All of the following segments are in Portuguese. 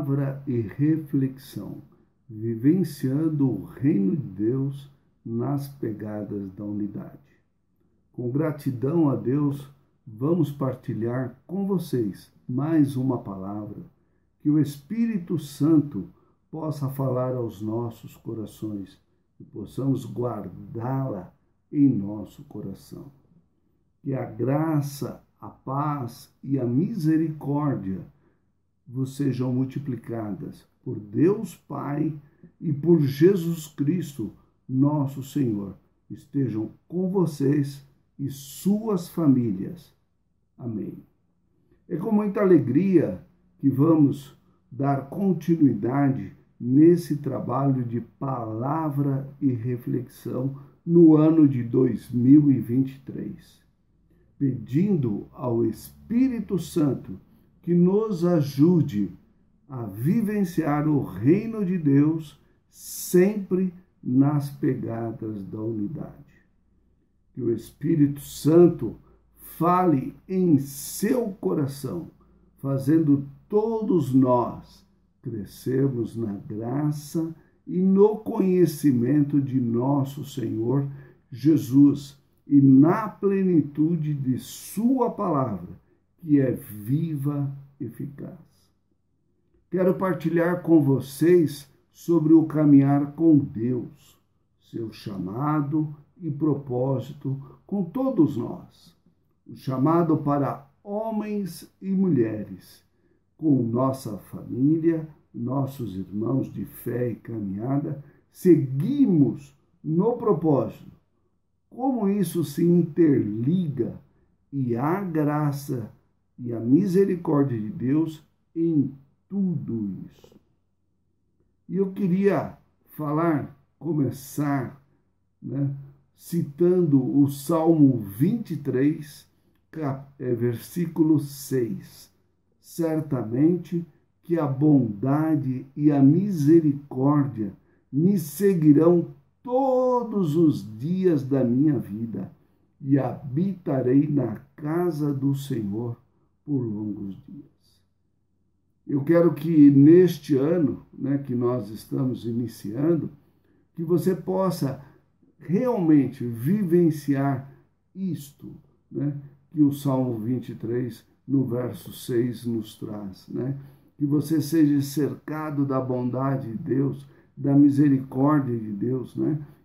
palavra e reflexão, vivenciando o reino de Deus nas pegadas da unidade. Com gratidão a Deus, vamos partilhar com vocês mais uma palavra, que o Espírito Santo possa falar aos nossos corações e possamos guardá-la em nosso coração. Que a graça, a paz e a misericórdia vos sejam multiplicadas por Deus Pai e por Jesus Cristo, nosso Senhor, estejam com vocês e suas famílias. Amém. É com muita alegria que vamos dar continuidade nesse trabalho de palavra e reflexão no ano de 2023, pedindo ao Espírito Santo que nos ajude a vivenciar o reino de Deus sempre nas pegadas da unidade. Que o Espírito Santo fale em seu coração, fazendo todos nós crescermos na graça e no conhecimento de nosso Senhor Jesus e na plenitude de sua palavra, que é viva e eficaz. Quero partilhar com vocês sobre o caminhar com Deus, seu chamado e propósito com todos nós. O chamado para homens e mulheres, com nossa família, nossos irmãos de fé e caminhada, seguimos no propósito. Como isso se interliga e a graça e a misericórdia de Deus em tudo isso. E eu queria começar, citando o Salmo 23, versículo 6. Certamente que a bondade e a misericórdia me seguirão todos os dias da minha vida e habitarei na casa do Senhor por longos dias. Eu quero que neste ano, que nós estamos iniciando, que você possa realmente vivenciar isto, que o Salmo 23, no verso 6, nos traz, Que você seja cercado da bondade de Deus, da misericórdia de Deus,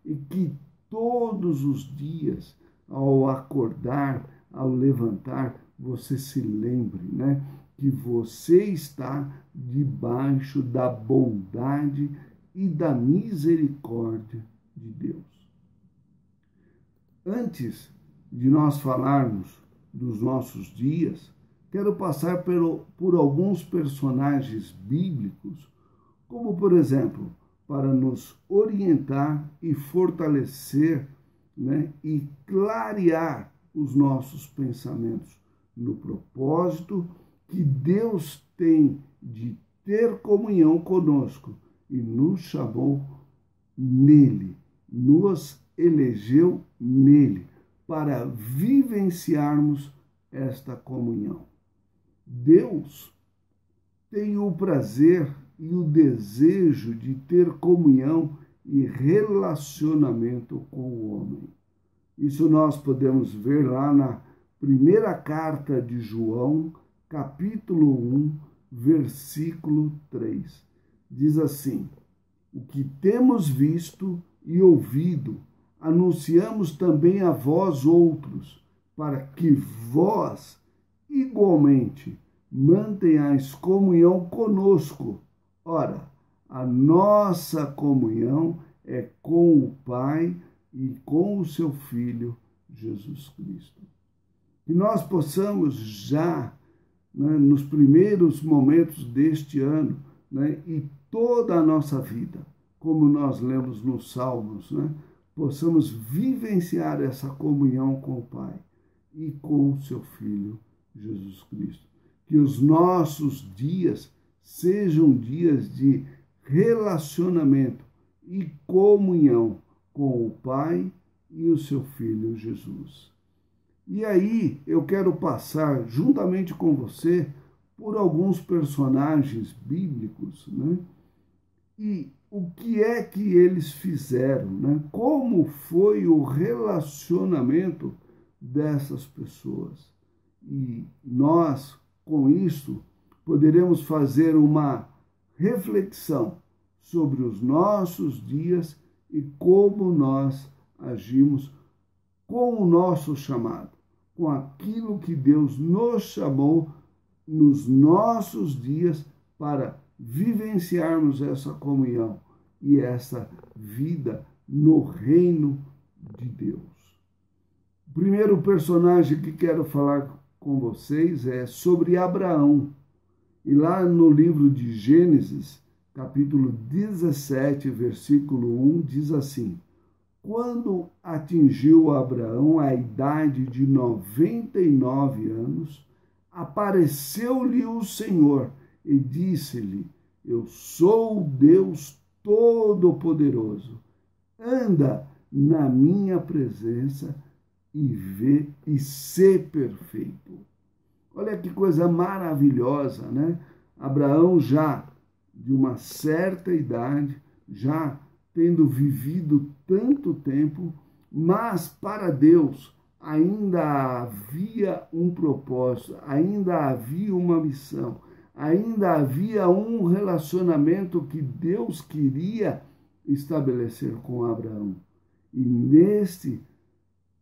E que todos os dias, ao acordar, ao levantar, você se lembre, que você está debaixo da bondade e da misericórdia de Deus. Antes de nós falarmos dos nossos dias, quero passar por alguns personagens bíblicos, como, por exemplo, para nos orientar e fortalecer, e clarear os nossos pensamentos no propósito que Deus tem de ter comunhão conosco e nos chamou nele, nos elegeu nele para vivenciarmos esta comunhão. Deus tem o prazer e o desejo de ter comunhão e relacionamento com o homem. Isso nós podemos ver lá na primeira carta de João, capítulo 1, versículo 3. Diz assim: o que temos visto e ouvido, anunciamos também a vós outros, para que vós, igualmente, mantenhais comunhão conosco. Ora, a nossa comunhão é com o Pai e com o seu Filho, Jesus Cristo. Que nós possamos já, nos primeiros momentos deste ano, e toda a nossa vida, como nós lemos nos Salmos, possamos vivenciar essa comunhão com o Pai e com o seu Filho, Jesus Cristo. Que os nossos dias sejam dias de relacionamento e comunhão com o Pai e o seu Filho Jesus. E aí eu quero passar, juntamente com você, por alguns personagens bíblicos, né? E o que é que eles fizeram, né? Como foi o relacionamento dessas pessoas. E nós, com isso, poderemos fazer uma reflexão sobre os nossos dias e como nós agimos com o nosso chamado, com aquilo que Deus nos chamou nos nossos dias para vivenciarmos essa comunhão e essa vida no reino de Deus. O primeiro personagem que quero falar com vocês é sobre Abraão. E lá no livro de Gênesis, capítulo 17, versículo 1, diz assim: quando atingiu Abraão a idade de 99 anos, apareceu-lhe o Senhor e disse-lhe: eu sou o Deus Todo-Poderoso. Anda na minha presença e vê e ser perfeito. Olha que coisa maravilhosa, né? Abraão já de uma certa idade, já tendo vivido tanto tempo, mas para Deus ainda havia um propósito, ainda havia uma missão, ainda havia um relacionamento que Deus queria estabelecer com Abraão. E neste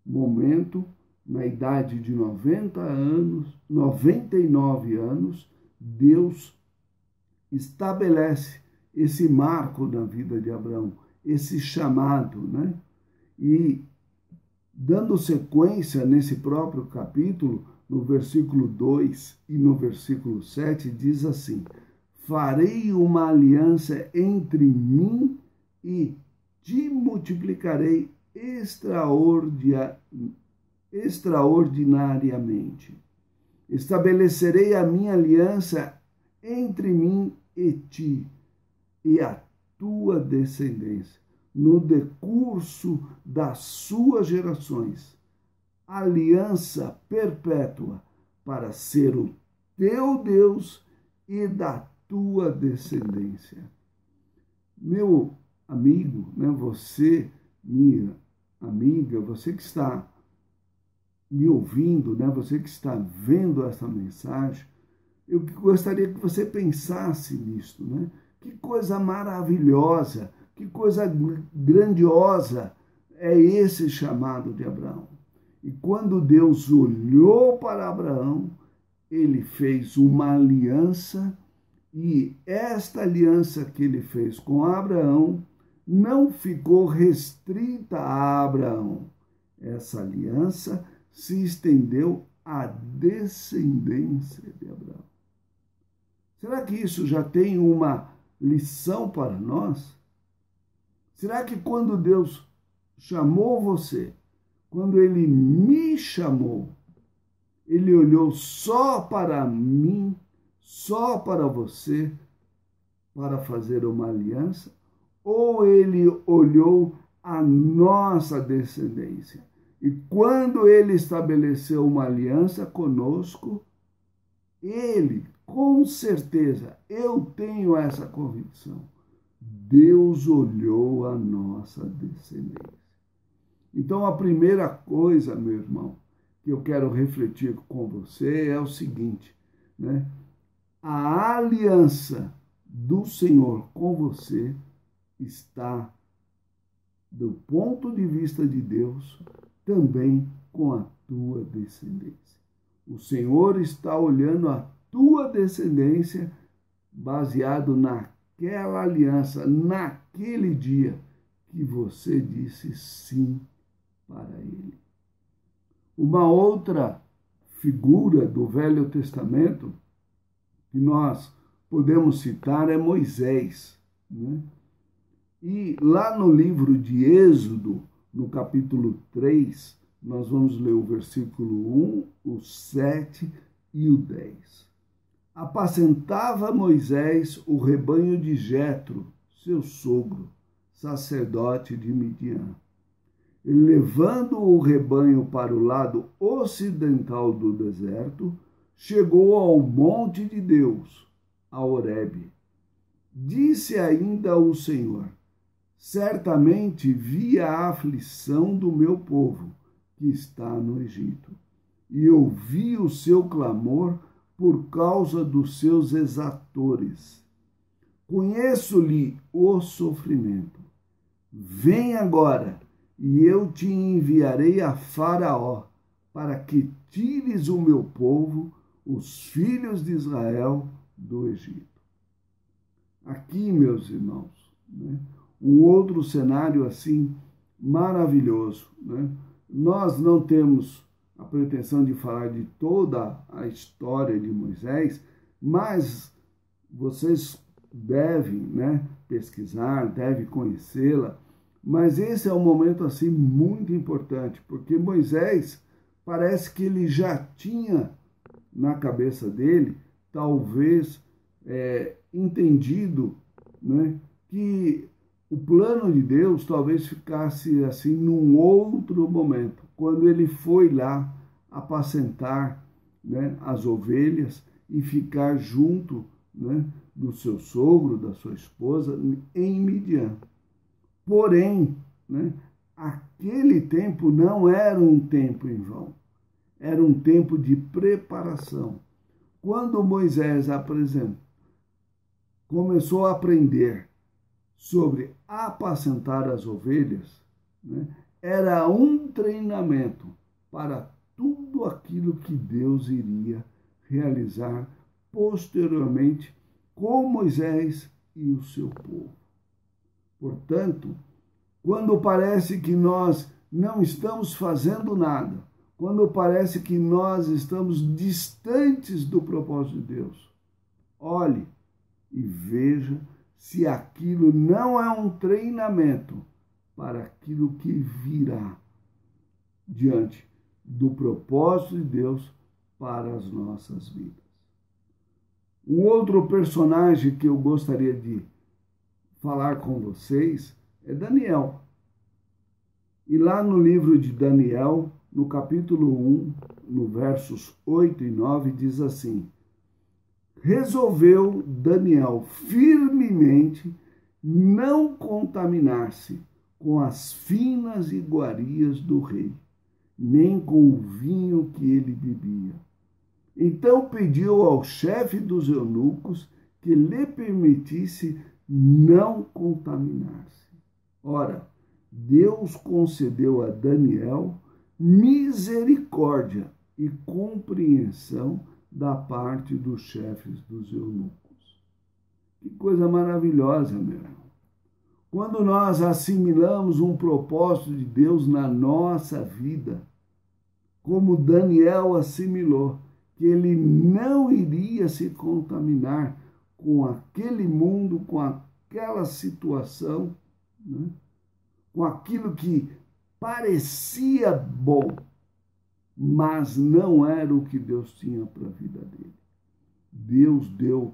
momento, na idade de 99 anos, Deus estabelece esse marco na vida de Abraão, esse chamado, né? E dando sequência nesse próprio capítulo, no versículo 2 e no versículo 7, diz assim: farei uma aliança entre mim e te multiplicarei extraordinariamente. Estabelecerei a minha aliança entre mim e ti, e a tua descendência, no decurso das suas gerações, aliança perpétua para ser o teu Deus e da tua descendência. Meu amigo, né, você, minha amiga, você que está me ouvindo, né, você que está vendo essa mensagem, eu gostaria que você pensasse nisso, né? Que coisa maravilhosa, que coisa grandiosa é esse chamado de Abraão. E quando Deus olhou para Abraão, ele fez uma aliança, e esta aliança que ele fez com Abraão não ficou restrita a Abraão. Essa aliança se estendeu à descendência de Abraão. Será que isso já tem uma lição para nós? Será que quando Deus chamou você, quando Ele me chamou, Ele olhou só para mim, só para você, para fazer uma aliança? Ou Ele olhou a nossa descendência? E quando Ele estabeleceu uma aliança conosco, Ele, com certeza, eu tenho essa convicção, Deus olhou a nossa descendência. Então, a primeira coisa, meu irmão, que eu quero refletir com você é o seguinte, né? A aliança do Senhor com você está, do ponto de vista de Deus, também com a tua descendência. O Senhor está olhando a tua descendência baseado naquela aliança, naquele dia que você disse sim para Ele. Uma outra figura do Velho Testamento que nós podemos citar é Moisés, né? E lá no livro de Êxodo, no capítulo 3, nós vamos ler o versículo 1, o 7 e o 10. Apacentava Moisés o rebanho de Jetro, seu sogro, sacerdote de Midian. Levando o rebanho para o lado ocidental do deserto, chegou ao monte de Deus, a Horebe. Disse ainda o Senhor: certamente vi a aflição do meu povo que está no Egito, e ouvi o seu clamor por causa dos seus exatores. Conheço-lhe o sofrimento. Vem agora, e eu te enviarei a Faraó, para que tires o meu povo, os filhos de Israel, do Egito. Aqui, meus irmãos, um outro cenário assim maravilhoso. Nós não temos a pretensão de falar de toda a história de Moisés, mas vocês devem pesquisar, devem conhecê-la. Mas esse é um momento assim muito importante, porque Moisés parece que ele já tinha na cabeça dele, talvez entendido, que o plano de Deus talvez ficasse assim num outro momento, quando ele foi lá apacentar as ovelhas e ficar junto do seu sogro, da sua esposa, em Midian. Porém, aquele tempo não era um tempo em vão, era um tempo de preparação. Quando Moisés começou a aprender sobre apacentar as ovelhas, era um treinamento para tudo aquilo que Deus iria realizar posteriormente com Moisés e o seu povo. Portanto, quando parece que nós não estamos fazendo nada, quando parece que nós estamos distantes do propósito de Deus, olhe e veja se aquilo não é um treinamento para aquilo que virá diante do propósito de Deus para as nossas vidas. Um outro personagem que eu gostaria de falar com vocês é Daniel. E lá no livro de Daniel, no capítulo 1, no versos 8 e 9, diz assim: resolveu Daniel firmemente não contaminar-se com as finas iguarias do rei, nem com o vinho que ele bebia. Então pediu ao chefe dos eunucos que lhe permitisse não contaminar-se. Ora, Deus concedeu a Daniel misericórdia e compreensão da parte dos chefes dos eunucos. Que coisa maravilhosa, meu irmão. Quando nós assimilamos um propósito de Deus na nossa vida, como Daniel assimilou, que ele não iria se contaminar com aquele mundo, com aquela situação, com aquilo que parecia bom, mas não era o que Deus tinha para a vida dele. Deus deu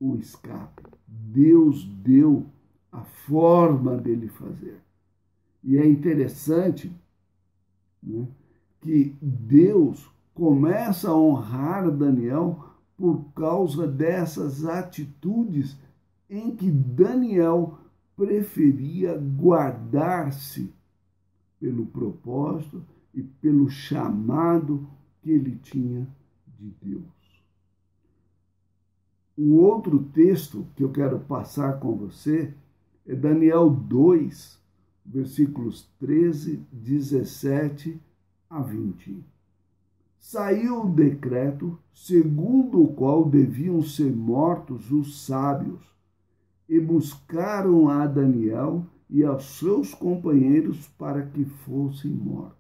o escape, Deus deu a forma dele fazer. E é interessante que Deus começa a honrar Daniel por causa dessas atitudes em que Daniel preferia guardar-se pelo propósito e pelo chamado que ele tinha de Deus. Um outro texto que eu quero passar com você é Daniel 2, versículos 13, 17 a 20. Saiu o decreto segundo o qual deviam ser mortos os sábios, e buscaram a Daniel e aos seus companheiros para que fossem mortos.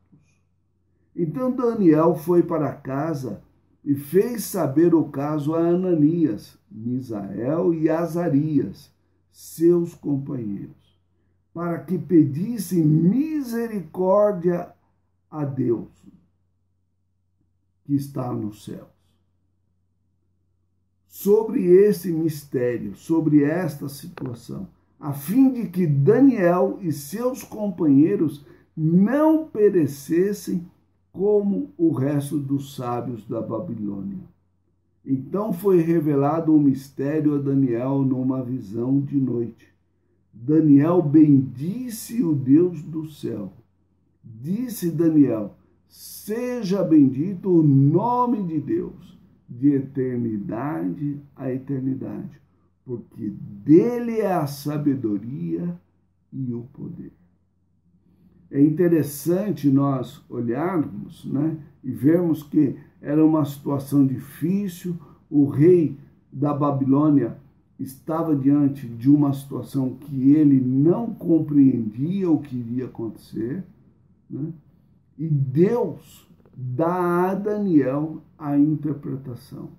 Então Daniel foi para casa e fez saber o caso a Ananias, Misael e Azarias, seus companheiros, para que pedissem misericórdia a Deus, que está nos céus, sobre esse mistério, sobre esta situação, a fim de que Daniel e seus companheiros não perecessem como o resto dos sábios da Babilônia. Então foi revelado um mistério a Daniel numa visão de noite. Daniel bendisse o Deus do céu. Disse Daniel: seja bendito o nome de Deus, de eternidade a eternidade, porque dele é a sabedoria e o poder. É interessante nós olharmos, né, e vermos que era uma situação difícil. O rei da Babilônia estava diante de uma situação que ele não compreendia o que iria acontecer, né? E Deus dá a Daniel a interpretação.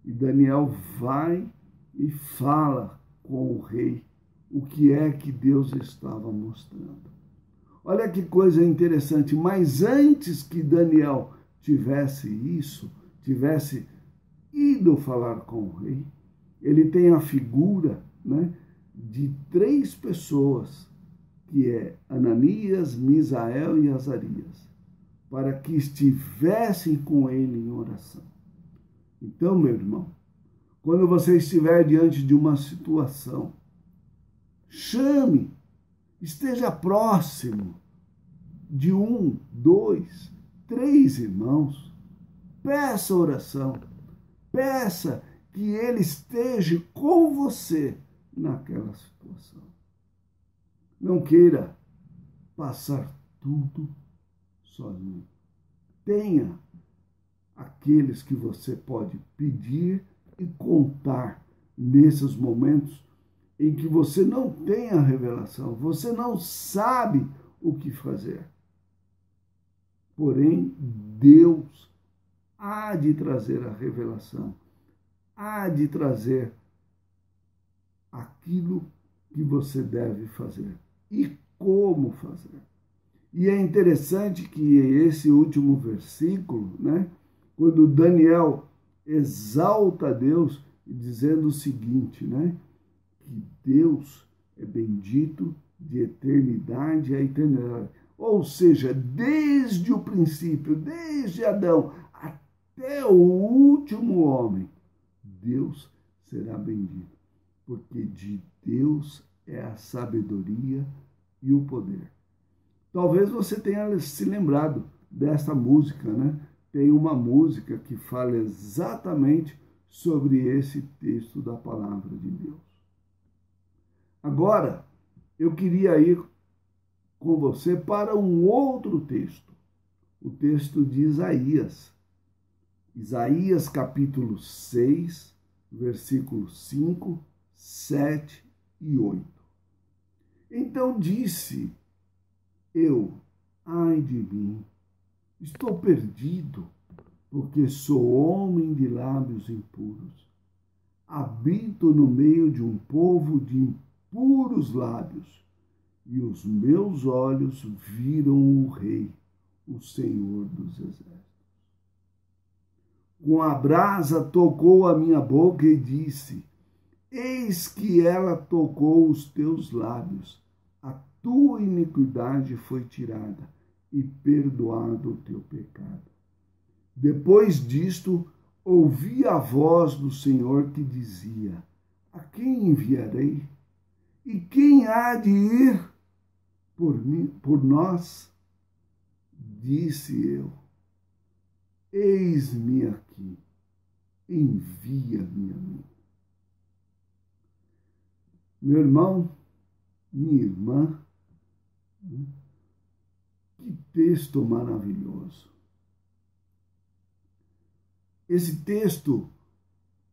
E Daniel vai e fala com o rei o que é que Deus estava mostrando. Olha que coisa interessante, mas antes que Daniel tivesse ido falar com o rei, ele tem a figura, né, de 3 pessoas, que é Ananias, Misael e Azarias, para que estivessem com ele em oração. Então, meu irmão, quando você estiver diante de uma situação, chame, esteja próximo de 1, 2, 3 irmãos. Peça oração. Peça que ele esteja com você naquela situação. Não queira passar tudo sozinho. Tenha aqueles que você pode pedir e contar nesses momentos em que você não tem a revelação, você não sabe o que fazer. Porém, Deus há de trazer a revelação, há de trazer aquilo que você deve fazer e como fazer. E é interessante que esse último versículo, né, quando Daniel exalta a Deus, dizendo o seguinte, né, que Deus é bendito de eternidade a eternidade. Ou seja, desde o princípio, desde Adão até o último homem, Deus será bendito, porque de Deus é a sabedoria e o poder. Talvez você tenha se lembrado dessa música, né? Tem uma música que fala exatamente sobre esse texto da palavra de Deus. Agora, eu queria ir com você para um outro texto, o texto de Isaías. Isaías capítulo 6, versículos 5, 7 e 8. Então disse eu, ai de mim, estou perdido, porque sou homem de lábios impuros. Habito no meio de um povo de impuros lábios, e os meus olhos viram o Rei, o Senhor dos Exércitos. Com a brasa tocou a minha boca e disse: eis que ela tocou os teus lábios, a tua iniquidade foi tirada e perdoado o teu pecado. Depois disto, ouvi a voz do Senhor que dizia: a quem enviarei? E quem há de ir por nós? Disse eu: eis-me aqui, envia-me a mim. Meu irmão, minha irmã, que texto maravilhoso. Esse texto,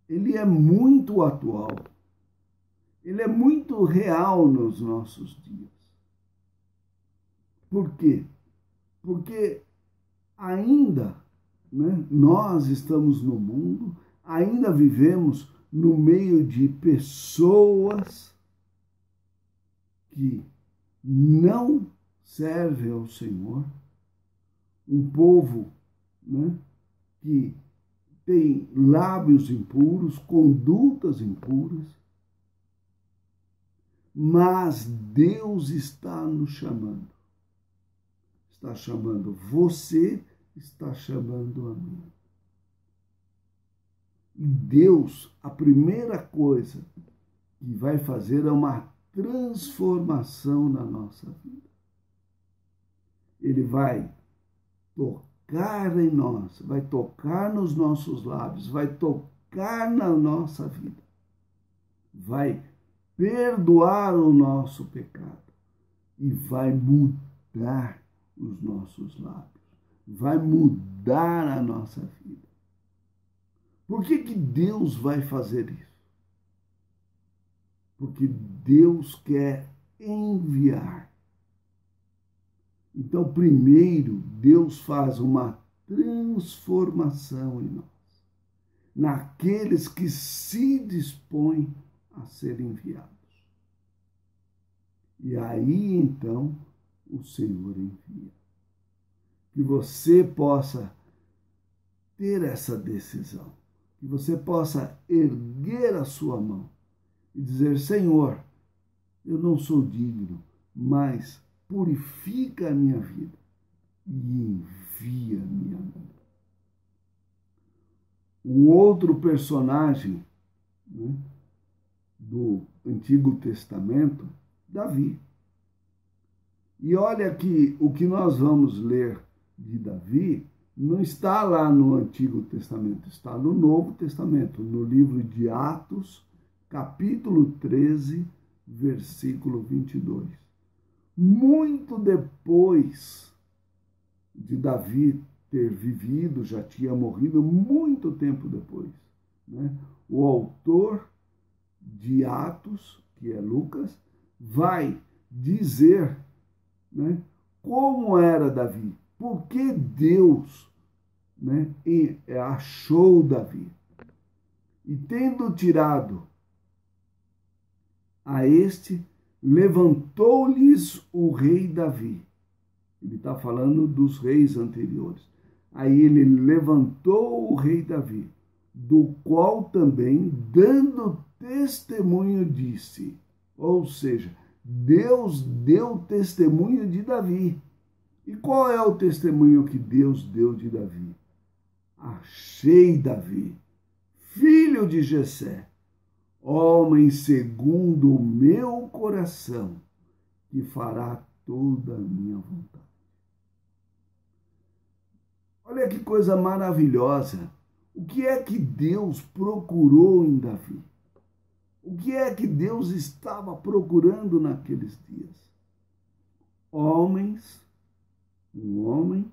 ele é muito atual, ele é muito real nos nossos dias. Por quê? Porque ainda, né, nós estamos no mundo, ainda vivemos no meio de pessoas que não servem ao Senhor, um povo, né, que tem lábios impuros, condutas impuras, mas Deus está nos chamando. Está chamando você, está chamando a mim. E Deus, a primeira coisa que vai fazer é uma transformação na nossa vida. Ele vai tocar em nós, vai tocar nos nossos lábios, vai tocar na nossa vida, vai perdoar o nosso pecado e vai mudar os nossos lábios, vai mudar a nossa vida. Por que Deus vai fazer isso? Porque Deus quer enviar. Então, primeiro, Deus faz uma transformação em nós, naqueles que se dispõem a ser enviados. E aí, então, o Senhor envia. Que você possa ter essa decisão, que você possa erguer a sua mão e dizer: Senhor, eu não sou digno, mas purifica a minha vida e envia a minha vida. Um outro personagem, né, do Antigo Testamento, Davi. E olha que o que nós vamos ler de Davi não está lá no Antigo Testamento, está no Novo Testamento, no livro de Atos, capítulo 13, versículo 22. Muito depois de Davi ter vivido, já tinha morrido muito tempo depois, né? O autor de Atos, que é Lucas, vai dizer, né, como era Davi, por que Deus, né, achou Davi. E tendo tirado a este, levantou-lhes o rei Davi. Ele está falando dos reis anteriores. Aí ele levantou o rei Davi, do qual também, dando testemunho, disse. Ou seja, Deus deu testemunho de Davi. E qual é o testemunho que Deus deu de Davi? Achei Davi, filho de Jessé, homem segundo o meu coração, que fará toda a minha vontade. Olha que coisa maravilhosa. O que é que Deus procurou em Davi? O que é que Deus estava procurando naqueles dias? Um homem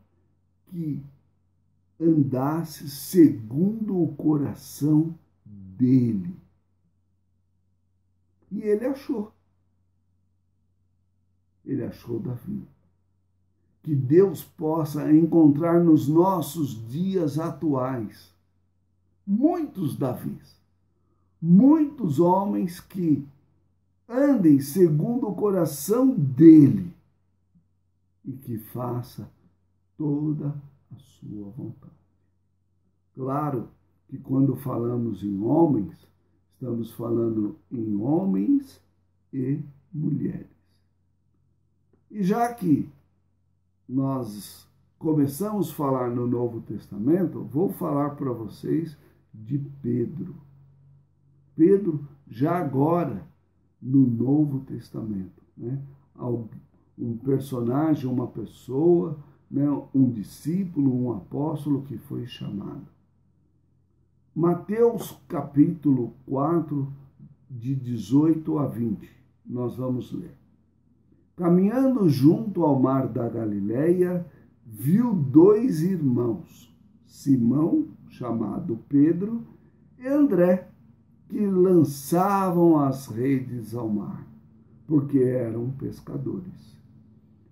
que andasse segundo o coração dele. E ele achou. Ele achou Davi. Que Deus possa encontrar nos nossos dias atuais muitos Davis, muitos homens que andem segundo o coração dele e que faça toda a sua vontade. Claro que quando falamos em homens, estamos falando em homens e mulheres. E já que nós começamos a falar no Novo Testamento, vou falar para vocês de Pedro. Pedro, já agora, no Novo Testamento, né? Um personagem, uma pessoa, né? Um discípulo, um apóstolo que foi chamado. Mateus capítulo 4, de 18 a 20, nós vamos ler. Caminhando junto ao mar da Galileia, viu dois irmãos, Simão, chamado Pedro, e André, que lançavam as redes ao mar, porque eram pescadores.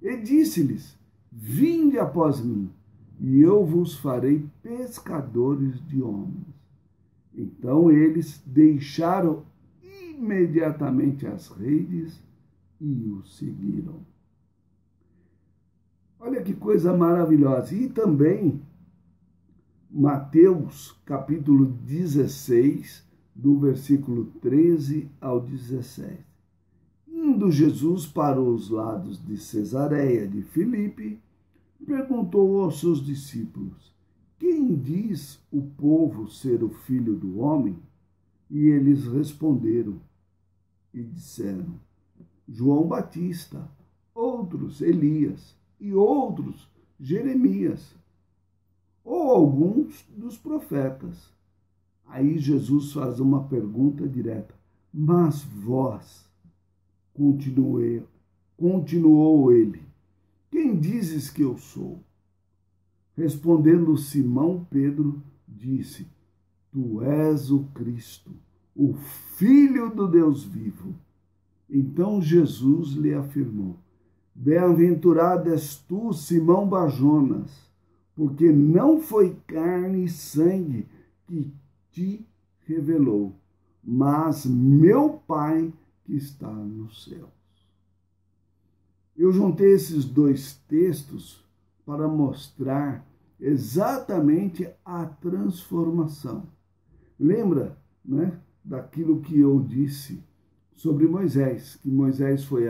E disse-lhes: Vinde após mim, e eu vos farei pescadores de homens. Então eles deixaram imediatamente as redes e o seguiram. Olha que coisa maravilhosa. E também Mateus capítulo 16, do versículo 13 ao 17. Indo Jesus para os lados de Cesareia de Filipe, perguntou aos seus discípulos: quem diz o povo ser o Filho do Homem? E eles responderam e disseram: João Batista, outros Elias e outros Jeremias, ou alguns dos profetas. Aí Jesus faz uma pergunta direta: mas vós, continuou ele, quem dizes que eu sou? Respondendo Simão Pedro, disse: Tu és o Cristo, o Filho do Deus vivo. Então Jesus lhe afirmou: Bem-aventurado és tu, Simão Barjonas, porque não foi carne e sangue que te revelou, mas meu Pai que está nos céus. Eu juntei esses dois textos para mostrar exatamente a transformação. Lembra, né, daquilo que eu disse sobre Moisés, que Moisés foi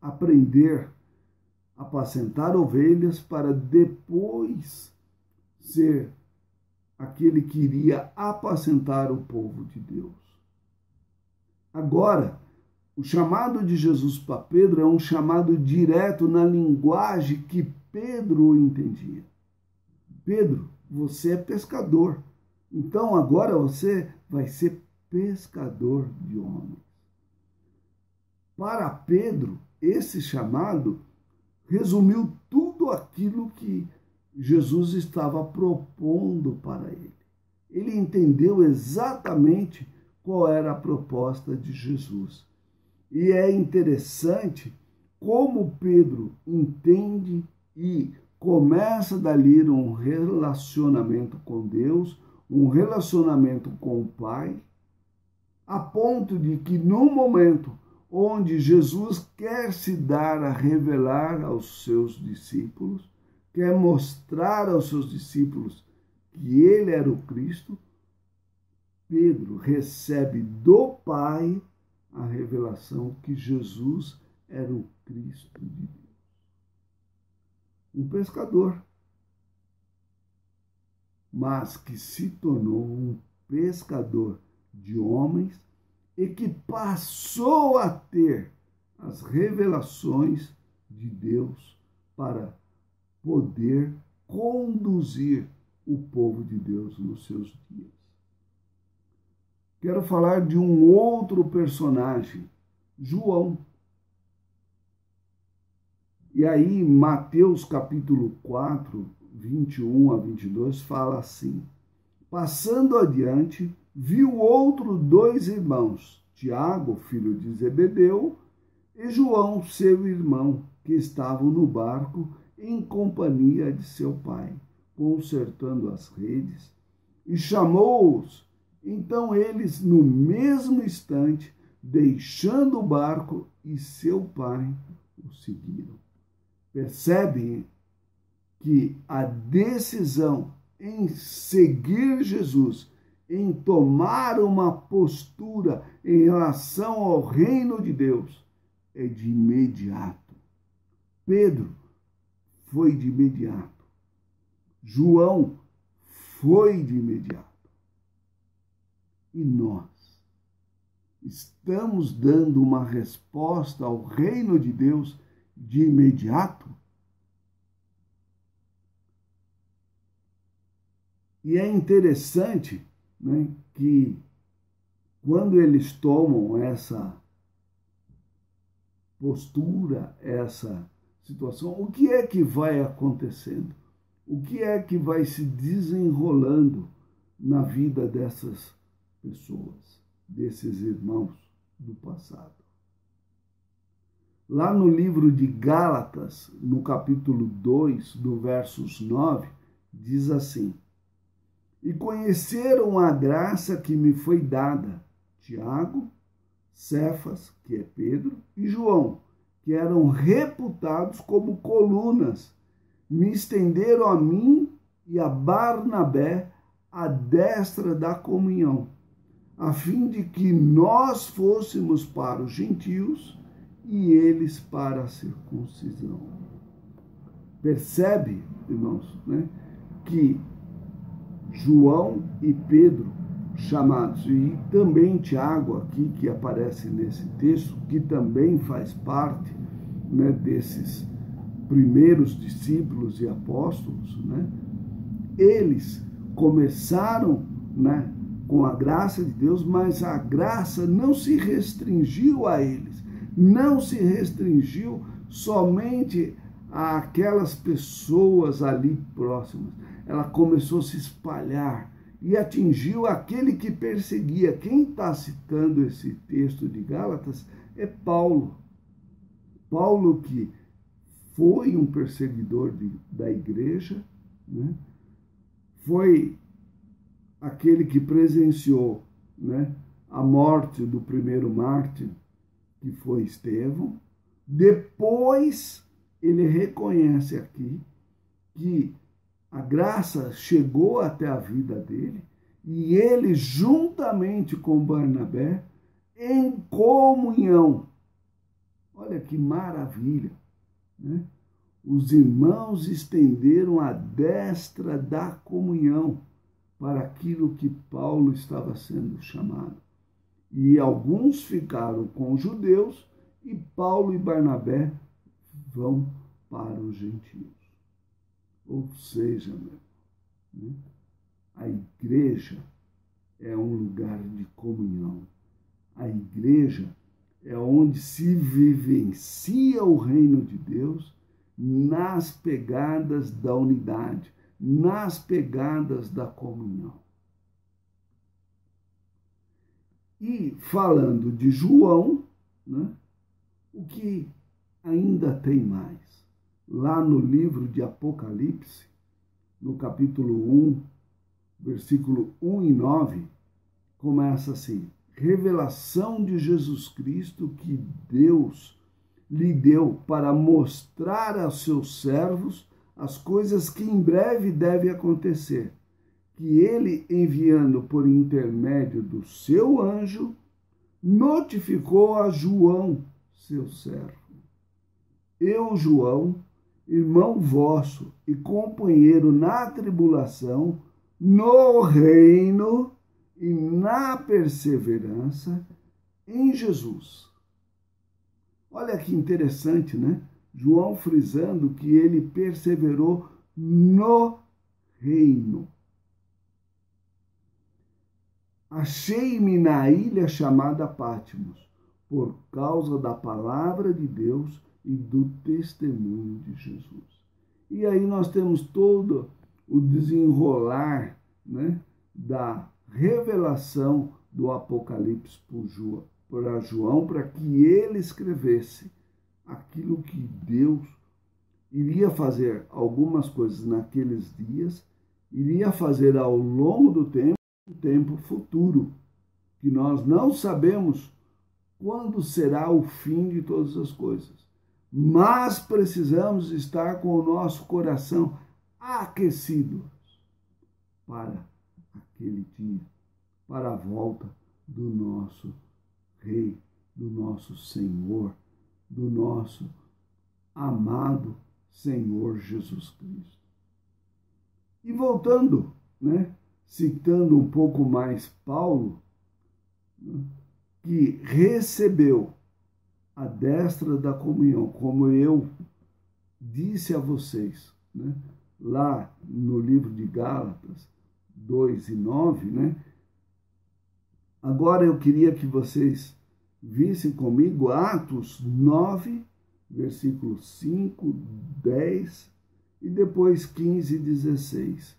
aprender a apacentar ovelhas para depois ser aquele que iria apacentar o povo de Deus. Agora, o chamado de Jesus para Pedro é um chamado direto na linguagem que Pedro entendia. Pedro, você é pescador. Então agora você vai ser pescador de homens. Para Pedro, esse chamado resumiu tudo aquilo que Jesus estava propondo para ele. Ele entendeu exatamente qual era a proposta de Jesus. E é interessante como Pedro entende e começa dali um relacionamento com Deus, um relacionamento com o Pai, a ponto de que no momento onde Jesus quer se dar a revelar aos seus discípulos, quer mostrar aos seus discípulos que ele era o Cristo, Pedro recebe do Pai a revelação que Jesus era o Cristo de Deus. Um pescador, mas que se tornou um pescador de homens e que passou a ter as revelações de Deus para poder conduzir o povo de Deus nos seus dias. Quero falar de um outro personagem, João. E aí, Mateus capítulo 4, 21 a 22, fala assim: Passando adiante, viu outro dois irmãos, Tiago, filho de Zebedeu, e João, seu irmão, que estavam no barco em companhia de seu pai, consertando as redes, e chamou-os. Então eles, no mesmo instante, deixando o barco e seu pai, o seguiram. Percebem que a decisão em seguir Jesus, em tomar uma postura em relação ao reino de Deus, é de imediato. Pedro foi de imediato. João foi de imediato. E nós estamos dando uma resposta ao reino de Deus de imediato? E é interessante, né, que quando eles tomam essa postura, essa situação, o que é que vai acontecendo? O que é que vai se desenrolando na vida dessas pessoas, desses irmãos do passado? Lá no livro de Gálatas, no capítulo 2, do versos 9, diz assim: E conheceram a graça que me foi dada, Tiago, Cefas, que é Pedro, e João, que eram reputados como colunas, me estenderam a mim e a Barnabé a destra da comunhão, a fim de que nós fôssemos para os gentios e eles para a circuncisão. Percebe, irmãos, né, que João e Pedro, chamados, e também Tiago aqui, que aparece nesse texto, que também faz parte, né, desses primeiros discípulos e apóstolos, né? Eles começaram, né, com a graça de Deus, mas a graça não se restringiu a eles, não se restringiu somente àquelas pessoas ali próximas. Ela começou a se espalhar e atingiu aquele que perseguia. Quem está citando esse texto de Gálatas é Paulo. Paulo, que foi um perseguidor da igreja, né? Foi aquele que presenciou, né, a morte do primeiro mártir, que foi Estevão. Depois ele reconhece aqui que a graça chegou até a vida dele e ele, juntamente com Barnabé, em comunhão. Olha que maravilha, né? Os irmãos estenderam a destra da comunhão para aquilo que Paulo estava sendo chamado. E alguns ficaram com os judeus e Paulo e Barnabé vão para os gentios. Ou seja, né, a igreja é um lugar de comunhão. A igreja é onde se vivencia o reino de Deus nas pegadas da unidade, nas pegadas da comunhão. E falando de João, né, o que ainda tem mais? Lá no livro de Apocalipse, no capítulo 1, versículo 1 e 9, começa assim: revelação de Jesus Cristo que Deus lhe deu para mostrar aos seus servos as coisas que em breve devem acontecer, que ele, enviando por intermédio do seu anjo, notificou a João, seu servo. Eu, João, irmão vosso e companheiro na tribulação, no reino e na perseverança em Jesus. Olha que interessante, né? João frisando que ele perseverou no reino. Achei-me na ilha chamada Patmos, por causa da palavra de Deus e do testemunho de Jesus. E aí nós temos todo o desenrolar, né, da revelação do Apocalipse para João, para que ele escrevesse aquilo que Deus iria fazer, algumas coisas naqueles dias, iria fazer ao longo do tempo futuro, que nós não sabemos quando será o fim de todas as coisas, mas precisamos estar com o nosso coração aquecido para aquele dia, para a volta do nosso Rei, do nosso Senhor, do nosso amado Senhor Jesus Cristo. E voltando, né, citando um pouco mais Paulo, né, que recebeu a destra da comunhão, como eu disse a vocês, né, lá no livro de Gálatas 2 e 9, né? Agora eu queria que vocês vissem comigo Atos 9, versículos 5, 10 e depois 15 e 16,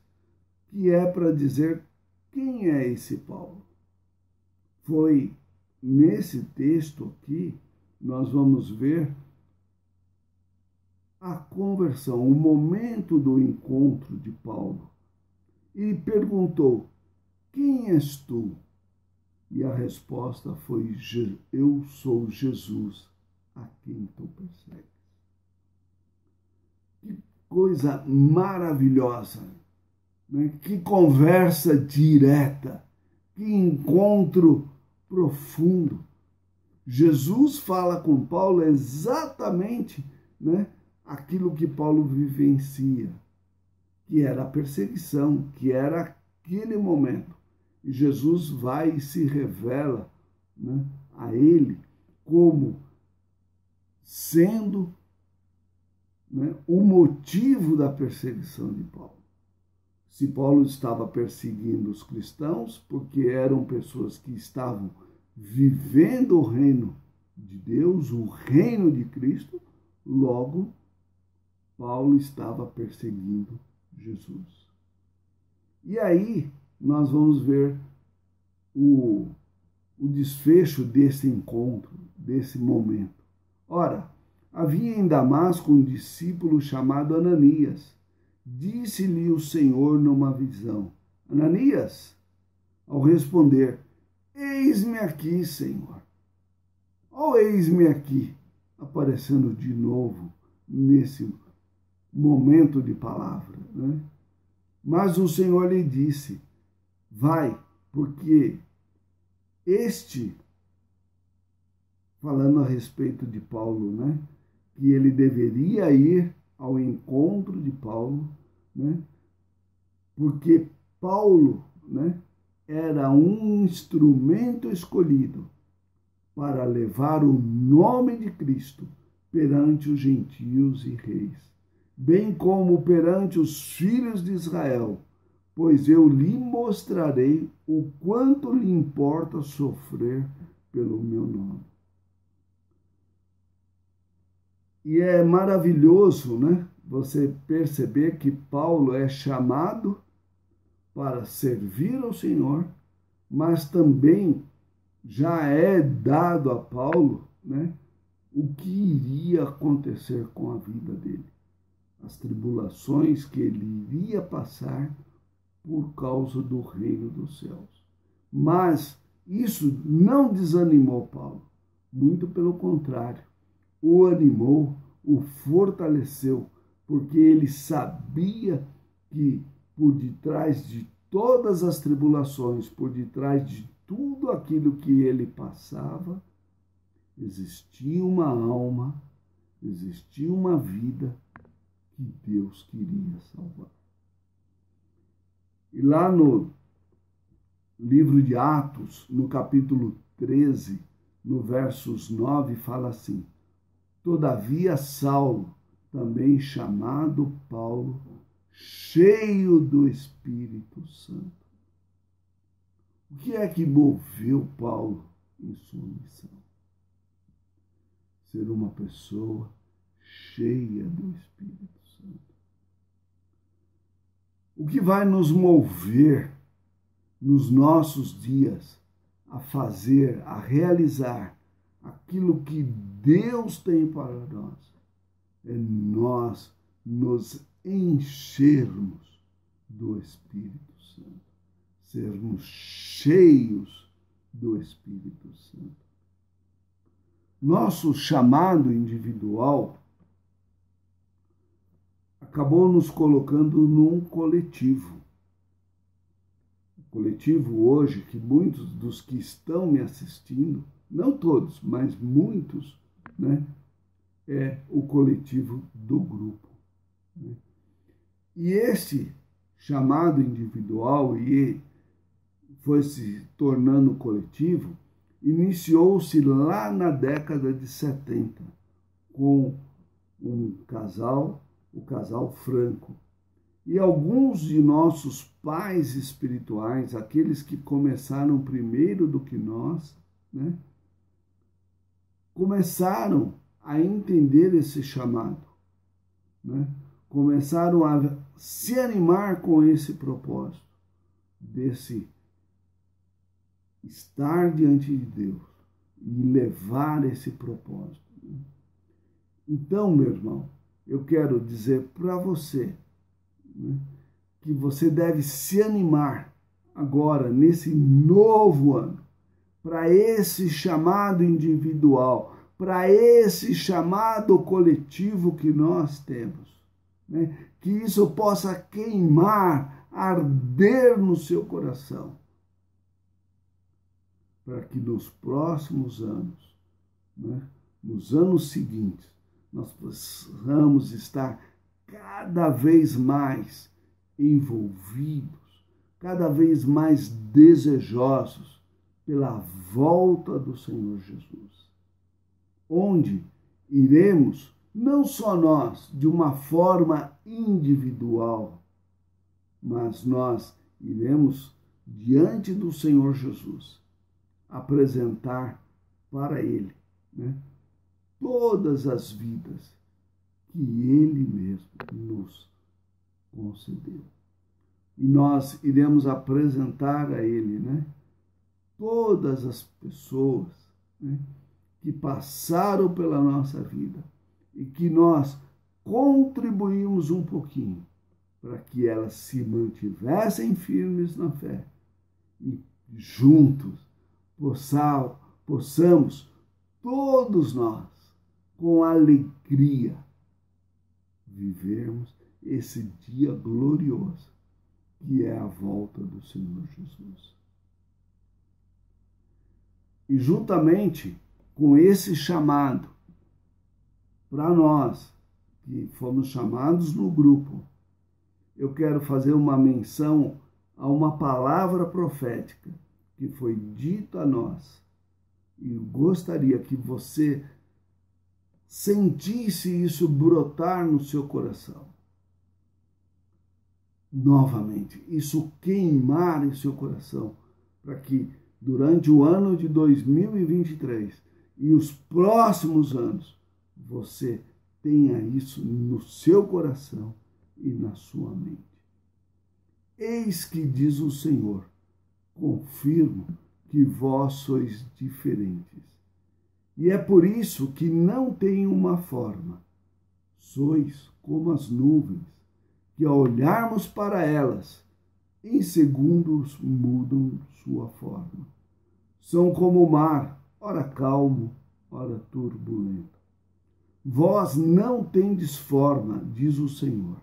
que é para dizer quem é esse Paulo. Foi nesse texto aqui, nós vamos ver a conversão, o momento do encontro de Paulo. E perguntou: quem és tu? E a resposta foi: eu sou Jesus, a quem tu persegues. Que coisa maravilhosa, né? Que conversa direta, que encontro profundo. Jesus fala com Paulo exatamente, né, aquilo que Paulo vivencia, que era a perseguição, que era naquele momento. E Jesus vai e se revela, né, a ele como sendo, né, o motivo da perseguição de Paulo. Se Paulo estava perseguindo os cristãos, porque eram pessoas que estavam vivendo o reino de Deus, o reino de Cristo, logo Paulo estava perseguindo Jesus. E aí nós vamos ver o desfecho desse encontro, desse momento. Ora, havia em Damasco um discípulo chamado Ananias. Disse-lhe o Senhor numa visão: Ananias, ao responder: Eis-me aqui, Senhor. Eis-me aqui, aparecendo de novo nesse momento de palavra, né? Mas o Senhor lhe disse: vai, porque falando a respeito de Paulo, né, que ele deveria ir ao encontro de Paulo, né, porque Paulo, né, era um instrumento escolhido para levar o nome de Cristo perante os gentios e reis, bem como perante os filhos de Israel, pois eu lhe mostrarei o quanto lhe importa sofrer pelo meu nome. E é maravilhoso, né, você perceber que Paulo é chamado para servir ao Senhor, mas também já é dado a Paulo, né, o que iria acontecer com a vida dele, as tribulações que ele iria passar por causa do reino dos céus. Mas isso não desanimou Paulo, muito pelo contrário, o animou, o fortaleceu, porque ele sabia que por detrás de todas as tribulações, por detrás de tudo aquilo que ele passava, existia uma alma, existia uma vida que Deus queria salvar. E lá no livro de Atos, no capítulo 13, no versos 9, fala assim: Todavia Saulo, também chamado Paulo, cheio do Espírito Santo. O que é que moveu Paulo em sua missão? Ser uma pessoa cheia do Espírito Santo. O que vai nos mover nos nossos dias a fazer, a realizar aquilo que Deus tem para nós, é nós nos enchermos do Espírito Santo, sermos cheios do Espírito Santo. Nosso chamado individual acabou nos colocando num coletivo. O coletivo hoje, que muitos dos que estão me assistindo, não todos, mas muitos, né, é o coletivo do grupo, né? E esse chamado individual, e foi se tornando coletivo, iniciou-se lá na década de 70, com um casal, o casal Franco. E alguns de nossos pais espirituais, aqueles que começaram primeiro do que nós, né, começaram a entender esse chamado, né? Começaram a se animar com esse propósito, desse estar diante de Deus e levar esse propósito. Então, meu irmão, eu quero dizer para você, né, que você deve se animar agora, nesse novo ano, para esse chamado individual, para esse chamado coletivo que nós temos, né? Que isso possa queimar, arder no seu coração, para que nos próximos anos, né, nos anos seguintes, nós possamos estar cada vez mais envolvidos cada vez mais desejosos pela volta do Senhor Jesus, onde iremos, não só nós, de uma forma individual, mas nós iremos diante do Senhor Jesus apresentar para Ele, né, todas as vidas que Ele mesmo nos concedeu. E nós iremos apresentar a Ele, né, todas as pessoas, né, que passaram pela nossa vida e que nós contribuímos um pouquinho para que elas se mantivessem firmes na fé e juntos possamos todos nós, com alegria, vivermos esse dia glorioso que é a volta do Senhor Jesus. E juntamente com esse chamado, para nós que fomos chamados no grupo, eu quero fazer uma menção a uma palavra profética que foi dita a nós. E gostaria que você sentisse isso brotar no seu coração. Novamente, isso queimar em seu coração, para que durante o ano de 2023 e os próximos anos, você tenha isso no seu coração e na sua mente. Eis que diz o Senhor, confirmo que vós sois diferentes. E é por isso que não tem uma forma. Sois como as nuvens, que ao olharmos para elas, em segundos mudam sua forma. São como o mar, ora calmo, ora turbulento. Vós não tendes forma, diz o Senhor,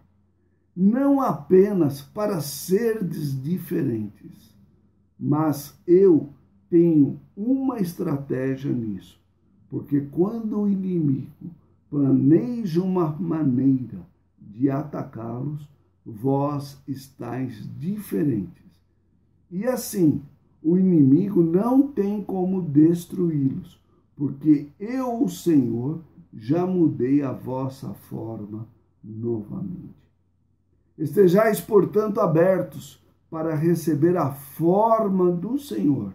não apenas para serdes diferentes, mas eu tenho uma estratégia nisso, porque quando o inimigo planeja uma maneira de atacá-los, vós estáis diferentes. E assim, o inimigo não tem como destruí-los, porque eu, o Senhor, já mudei a vossa forma novamente. Estejais, portanto, abertos para receber a forma do Senhor.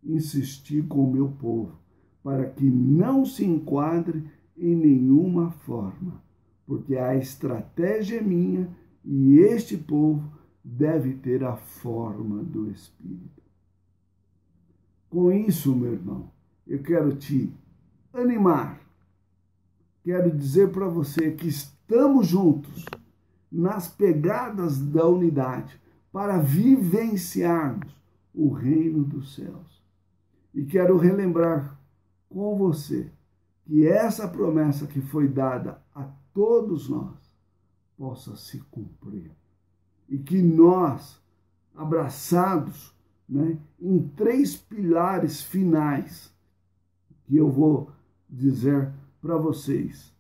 Insisti com o meu povo, para que não se enquadre em nenhuma forma, porque a estratégia é minha e este povo deve ter a forma do Espírito. Com isso, meu irmão, eu quero te animar. Quero dizer para você que estamos juntos nas pegadas da unidade para vivenciarmos o reino dos céus. E quero relembrar com você que essa promessa que foi dada a todos nós possa se cumprir. E que nós, abraçados, né, em 3 pilares finais, que eu vou dizer para vocês,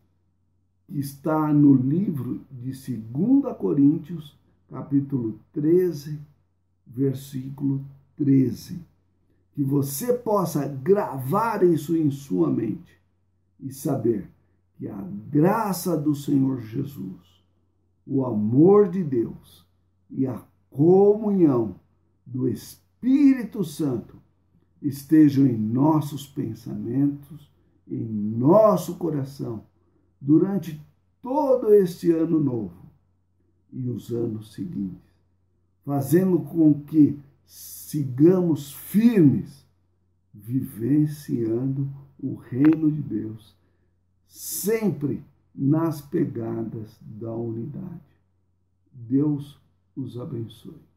que está no livro de 2 Coríntios, capítulo 13, versículo 13. Que você possa gravar isso em sua mente e saber que a graça do Senhor Jesus, o amor de Deus e a comunhão do Espírito Santo estejam em nossos pensamentos, em nosso coração, durante todo este ano novo e os anos seguintes, fazendo com que sigamos firmes, vivenciando o reino de Deus, sempre nas pegadas da unidade. Deus os abençoe.